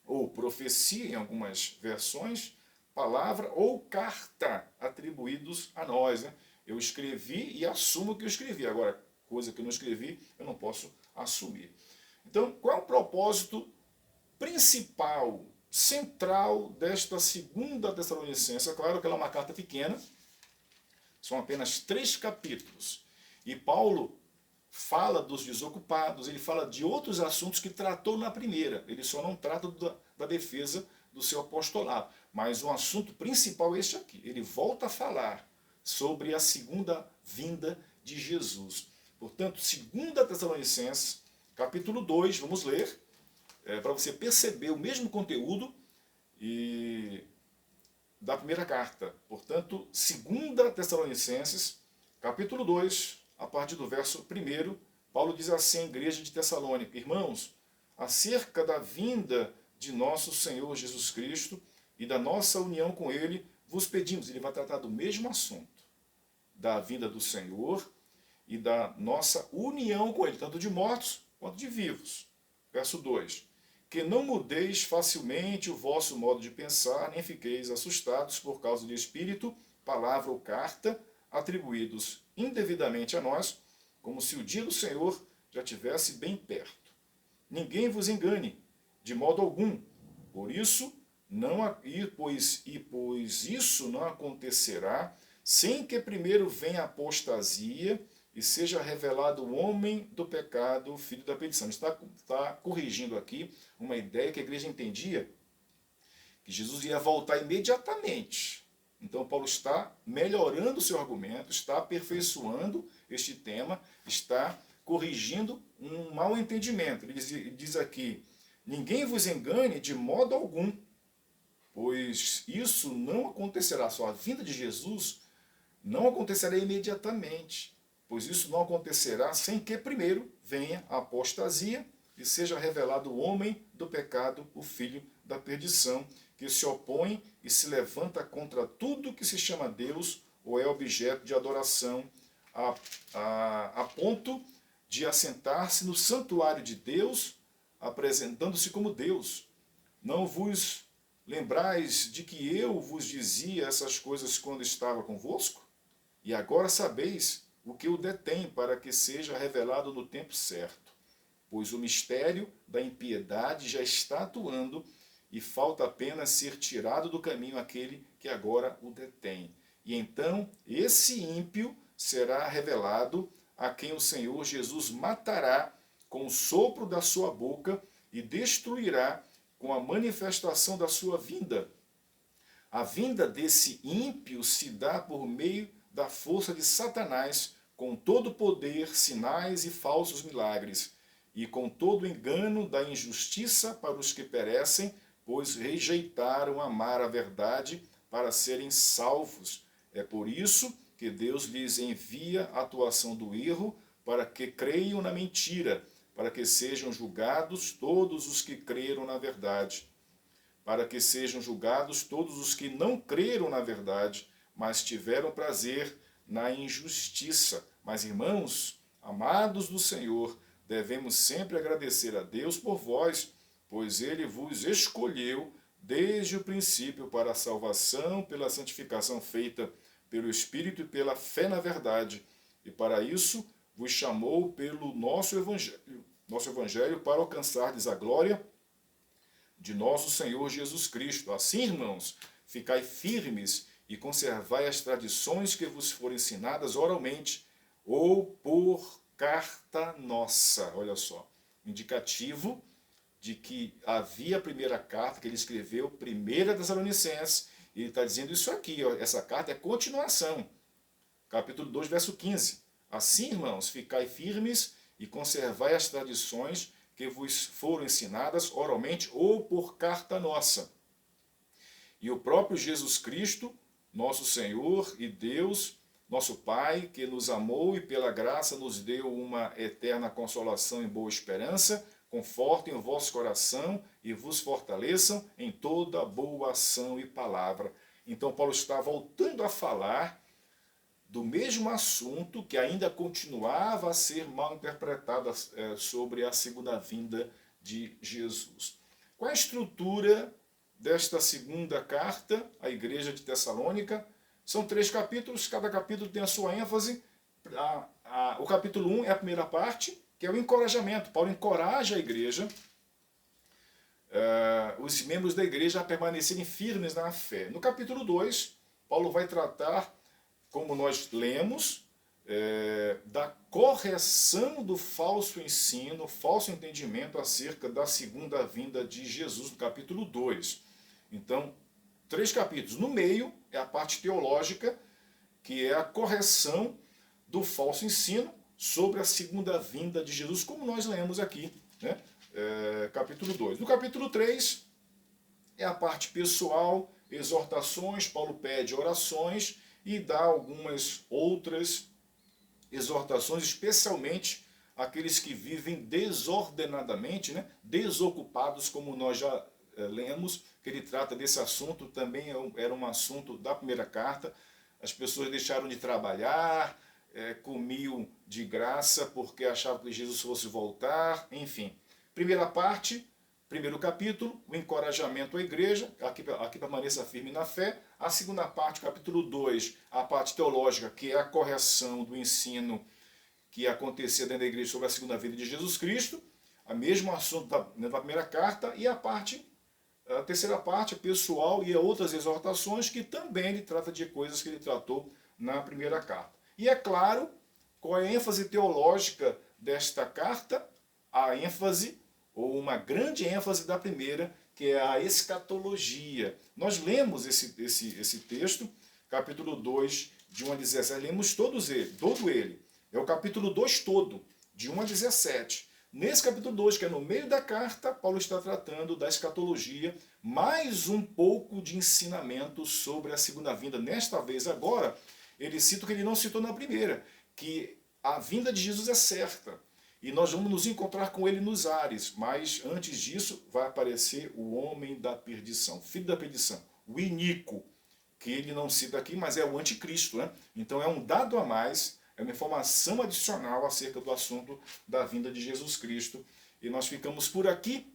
ou profecia em algumas versões, palavra ou carta atribuídos a nós. Né? Eu escrevi e assumo que eu escrevi. Agora, coisa que eu não escrevi, eu não posso assumir. Então, qual é o propósito principal, central desta segunda Tessalonicenses? É claro que ela é uma carta pequena, são apenas 3 capítulos. E Paulo fala dos desocupados, ele fala de outros assuntos que tratou na primeira. Ele só não trata da defesa do seu apostolado. Mas o assunto principal é este aqui. Ele volta a falar sobre a segunda vinda de Jesus. Portanto, 2 Tessalonicenses, capítulo 2, vamos ler, para você perceber o mesmo conteúdo da primeira carta. Portanto, 2 Tessalonicenses, capítulo 2, a partir do verso 1, Paulo diz assim à igreja de Tessalônica: Irmãos, acerca da vinda de nosso Senhor Jesus Cristo e da nossa união com Ele, vos pedimos. Ele vai tratar do mesmo assunto, da vinda do Senhor e da nossa união com Ele, tanto de mortos quanto de vivos. Verso 2. Que não mudeis facilmente o vosso modo de pensar, nem fiqueis assustados por causa de espírito, palavra ou carta, atribuídos indevidamente a nós, como se o dia do Senhor já estivesse bem perto. Ninguém vos engane, de modo algum. Pois isso não acontecerá sem que primeiro venha a apostasia e seja revelado o homem do pecado, o filho da perdição. Está corrigindo aqui uma ideia que a igreja entendia, que Jesus ia voltar imediatamente. Então Paulo está melhorando o seu argumento, está aperfeiçoando este tema, está corrigindo um mau entendimento. Ele diz aqui: ninguém vos engane de modo algum, pois isso não acontecerá. Só a vinda de Jesus não acontecerá imediatamente, pois isso não acontecerá sem que primeiro venha a apostasia e seja revelado o homem do pecado, o filho da perdição, que se opõe e se levanta contra tudo que se chama Deus ou é objeto de adoração, a ponto de assentar-se no santuário de Deus, apresentando-se como Deus. Não vos lembrais de que eu vos dizia essas coisas quando estava convosco? E agora sabeis o que o detém, para que seja revelado no tempo certo. Pois o mistério da impiedade já está atuando, e falta apenas ser tirado do caminho aquele que agora o detém. E então esse ímpio será revelado, a quem o Senhor Jesus matará com o sopro da sua boca e destruirá com a manifestação da sua vinda. A vinda desse ímpio se dá por meio da força de Satanás, com todo poder, sinais e falsos milagres, e com todo engano da injustiça para os que perecem, pois rejeitaram amar a verdade para serem salvos. É por isso que Deus lhes envia a atuação do erro, para que creiam na mentira, para que sejam julgados todos os que creram na verdade. Para que sejam julgados todos os que não creram na verdade, mas tiveram prazer na injustiça. Mas, irmãos, amados do Senhor, devemos sempre agradecer a Deus por vós, pois Ele vos escolheu desde o princípio para a salvação, pela santificação feita pelo Espírito e pela fé na verdade. E para isso vos chamou pelo nosso Evangelho para alcançardes a glória de nosso Senhor Jesus Cristo. Assim, irmãos, ficai firmes e conservai as tradições que vos foram ensinadas oralmente ou por carta nossa. Olha só, indicativo de que havia a primeira carta que ele escreveu, 1 Tessalonicenses, e ele está dizendo isso aqui, ó, essa carta é continuação. Capítulo 2, verso 15. Assim, irmãos, ficai firmes e conservai as tradições que vos foram ensinadas oralmente ou por carta nossa. E o próprio Jesus Cristo, nosso Senhor e Deus, nosso Pai, que nos amou e pela graça nos deu uma eterna consolação e boa esperança, confortem o vosso coração e vos fortaleçam em toda boa ação e palavra. Então Paulo está voltando a falar do mesmo assunto que ainda continuava a ser mal interpretado sobre a segunda vinda de Jesus. Qual é a estrutura desta segunda carta à igreja de Tessalônica? São 3 capítulos, cada capítulo tem a sua ênfase. O capítulo 1 é a primeira parte, que é o encorajamento. Paulo encoraja a igreja, os membros da igreja a permanecerem firmes na fé. No capítulo 2, Paulo vai tratar, como nós lemos, da correção do falso ensino, falso entendimento acerca da segunda vinda de Jesus, no capítulo 2. Então, 3 capítulos. No meio é a parte teológica, que é a correção do falso ensino sobre a segunda vinda de Jesus, como nós lemos aqui, né? Capítulo 2. No capítulo 3 é a parte pessoal, exortações, Paulo pede orações e dá algumas outras exortações, especialmente aqueles que vivem desordenadamente, né? Desocupados, como nós já lemos, que ele trata desse assunto, também era um assunto da primeira carta. As pessoas deixaram de trabalhar, comiam de graça porque achavam que Jesus fosse voltar, enfim. Primeira parte, primeiro capítulo, o encorajamento à igreja, aqui permaneça firme na fé. A segunda parte, capítulo 2, a parte teológica, que é a correção do ensino que acontecia dentro da igreja sobre a segunda vinda de Jesus Cristo, o mesmo assunto da primeira carta, e a terceira parte, pessoal e outras exortações, que também ele trata de coisas que ele tratou na primeira carta. E é claro, qual é a ênfase teológica desta carta? A ênfase, ou uma grande ênfase da primeira, que é a escatologia. Nós lemos esse texto, capítulo 2, de 1 a 17, lemos todo ele. É o capítulo 2 todo, de 1 a 17. Nesse capítulo 2, que é no meio da carta, Paulo está tratando da escatologia, mais um pouco de ensinamento sobre a segunda vinda. Nesta vez agora, ele cita o que ele não citou na primeira, que a vinda de Jesus é certa, e nós vamos nos encontrar com ele nos ares, mas antes disso vai aparecer o homem da perdição, filho da perdição, o iníquo, que ele não cita aqui, mas é o anticristo, né? Então é um dado a mais, é uma informação adicional acerca do assunto da vinda de Jesus Cristo. E nós ficamos por aqui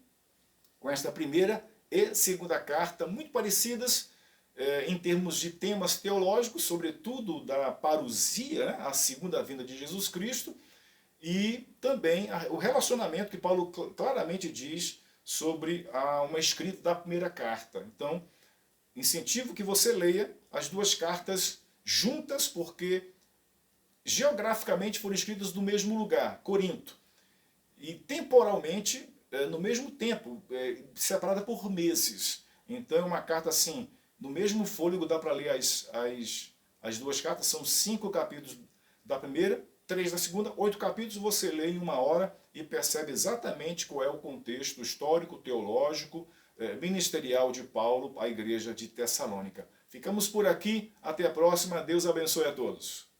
com esta primeira e segunda carta, muito parecidas em termos de temas teológicos, sobretudo da parousia, né, a segunda vinda de Jesus Cristo, e também o relacionamento que Paulo claramente diz sobre uma escrita da primeira carta. Então, incentivo que você leia as duas cartas juntas, porque geograficamente foram escritas no mesmo lugar, Corinto, e temporalmente no mesmo tempo, separada por meses. Então é uma carta assim, no mesmo fôlego dá para ler as duas cartas, são 5 capítulos da primeira, 3 da segunda, 8 capítulos, você lê em 1 hora e percebe exatamente qual é o contexto histórico, teológico, ministerial de Paulo à igreja de Tessalônica. Ficamos por aqui, até a próxima, Deus abençoe a todos.